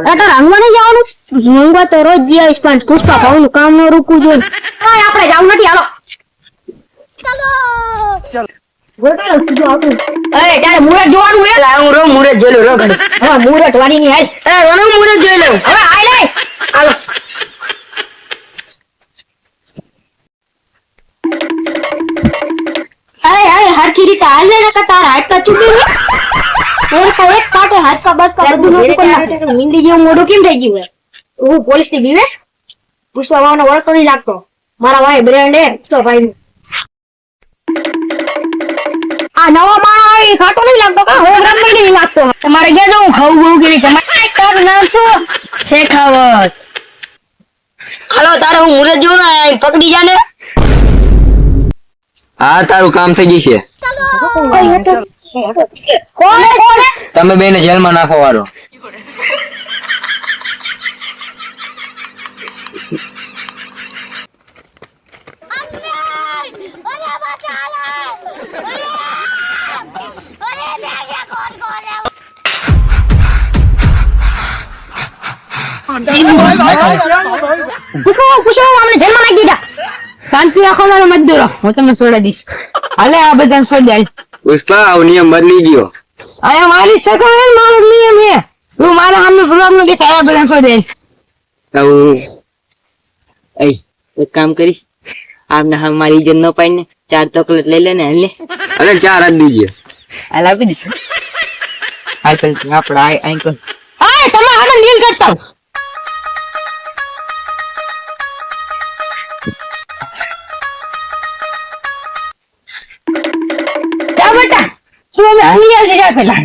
તારે રંગવા નહીં જવાનું? રંગવા તો રોજ જઈશ પણ પુષ્પા ભાવનું કામ ન રૂકવું જોઈએ. આપણે જવું નથી, હાલો. ગોટાળો કીધું આપણું. તારે મુરત જોવાનું હે? હું રો મુરત જોઈ લઉં રો ઘડી. હવે મુરત વાળી ની હાલ. રોનું મુરત જોઈ લઉં. હવે આય લે. હાલો. હરખી રીતે હાલ લે ને, તારા હાથ કા ચૂકી ને એક કાટે હાથ કા બસ કા બધું નોતું કરી નાખે. હિન્દી જેવું મોઢું કેમ થઈ ગયું? હું પોલીસ થી બીવેશ. પુષ્પા ભાવનો ઓળખતો નહીં લાગતો. મારા ભાઈ બ્રેન્ડ હે પુષ્પા ભાઈ નું. આ નવો માણસ ખાટો નહીં લાગતો કા? હું રમવા નહીં લાગતો. તમારે ક્યાં જવું ખાવું બહુ કરી તમારે તારું નામ શું શેખાવત? હાલો તારે હું મુરત જોઉં ને પકડી જા ને. હા તારું કામ થઈ જશે. કોણ તમે બેને જેલમાં નાખો વાળો. શાંતિ રાખો, મારો મજદૂરો. હું તમને છોડી દઈશ. હાલે આ બધા છોડી દઈશ. પુષ્પા આવો નિયમ બદલી ગયો. અહીંયા મારી સગા હે, મારો નિયમ હે. તું મારા સામે પ્રોબ્લેમ નો દેખાય, આ બધા છોડી દઈશ. એક કામ કરીશ, આમને હા મારી ઇજ્જત ન પાડી ને 4 ચોકલેટ લઈ લે ને હાલ લે. અરે 4 જ દીજે. હાલ આપી દઈશું. હાલ ચાલ આપણે આઈ કર. હા તમે હાડો ડીલ કરતા હો. જા બેટા, તું હવે હલી આવજે જા પેલા.